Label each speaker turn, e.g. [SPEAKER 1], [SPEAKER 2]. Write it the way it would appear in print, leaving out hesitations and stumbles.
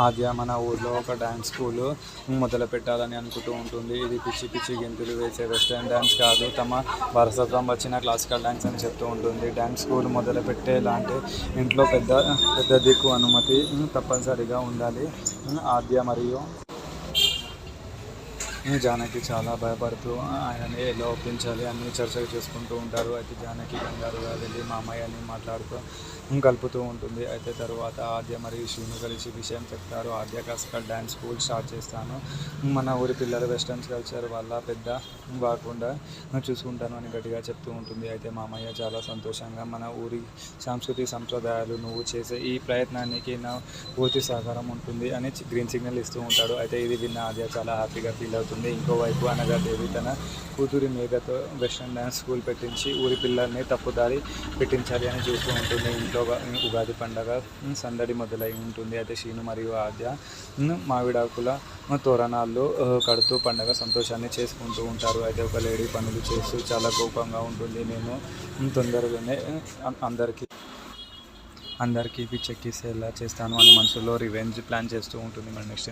[SPEAKER 1] ఆద్య మన ఊర్లో ఒక డ్యాన్స్ స్కూల్ మొదలు పెట్టాలని అనుకుంటూ ఉంటుంది. ఇది పిచ్చి పిచ్చి గెంతులు వేసే వెస్టర్న్ డ్యాన్స్ కాదు, తమ వారసత్వం వచ్చిన క్లాసికల్ డ్యాన్స్ అని చెప్తూ ఉంటుంది. డ్యాన్స్ స్కూల్ మొదలు పెట్టేలాంటి ఇంట్లో పెద్ద పెద్ద దిక్కు అనుమతి తప్పనిసరిగా ఉండాలి. ఆద్య మరియు జానకి చాలా భయపడుతూ ఆయనని ఎలా ఒప్పించాలి అని చర్చలు చేసుకుంటూ ఉంటారు. అయితే జానకి కంగారుగా వెళ్ళి మామయ్యని మాట్లాడుతూ కలుపుతూ ఉంటుంది. అయితే తరువాత ఆద్య మరియు శ్రీను కలిసి విషయం చెప్తారు. ఆద్య క్లాసికల్ డ్యాన్స్ స్కూల్ స్టార్ట్ చేస్తాను, మన ఊరి పిల్లలు వెస్టర్న్ కల్చర్ వల్ల పెద్ద కాకుండా చూసుకుంటాను అని గట్టిగా చెప్తూ ఉంటుంది. అయితే మామయ్య చాలా సంతోషంగా మన ఊరి సాంస్కృతిక సంప్రదాయాలు నువ్వు చేసే ఈ ప్రయత్నానికి నా పూర్తి సహకారం ఉంటుంది అని గ్రీన్ సిగ్నల్ ఇస్తూ ఉంటాడు. అయితే ఇది విన్న ఆద్య చాలా హ్యాపీగా ఫీల్ అవుతుంది. ఇంకోవైపు అనగాదేవి తన కూతురి మేఘతో వెస్టర్న్ డ్యాన్స్ స్కూల్ పెట్టించి ఊరి పిల్లల్ని తప్పుదారి పెట్టించాలి అని చూస్తూ ఉంటుంది. ఇంట్లో ఉగాది పండగ సందడి మొదలై ఉంటుంది. అయితే శ్రీను మరియు ఆద్య మావిడాకుల తోరణాలు కడుతూ పండగ సంతోషాన్ని చేసుకుంటూ ఉంటారు. అయితే ఒక లేడీ పనులు చేస్తూ చాలా కోపంగా ఉంటుంది. నేను తొందరలోనే అందరికీ పిచ్చెక్కిసేలా చేస్తాను అని మనసులో రివెంజ్ ప్లాన్ చేస్తూ ఉంటుంది. మరి నెక్స్ట్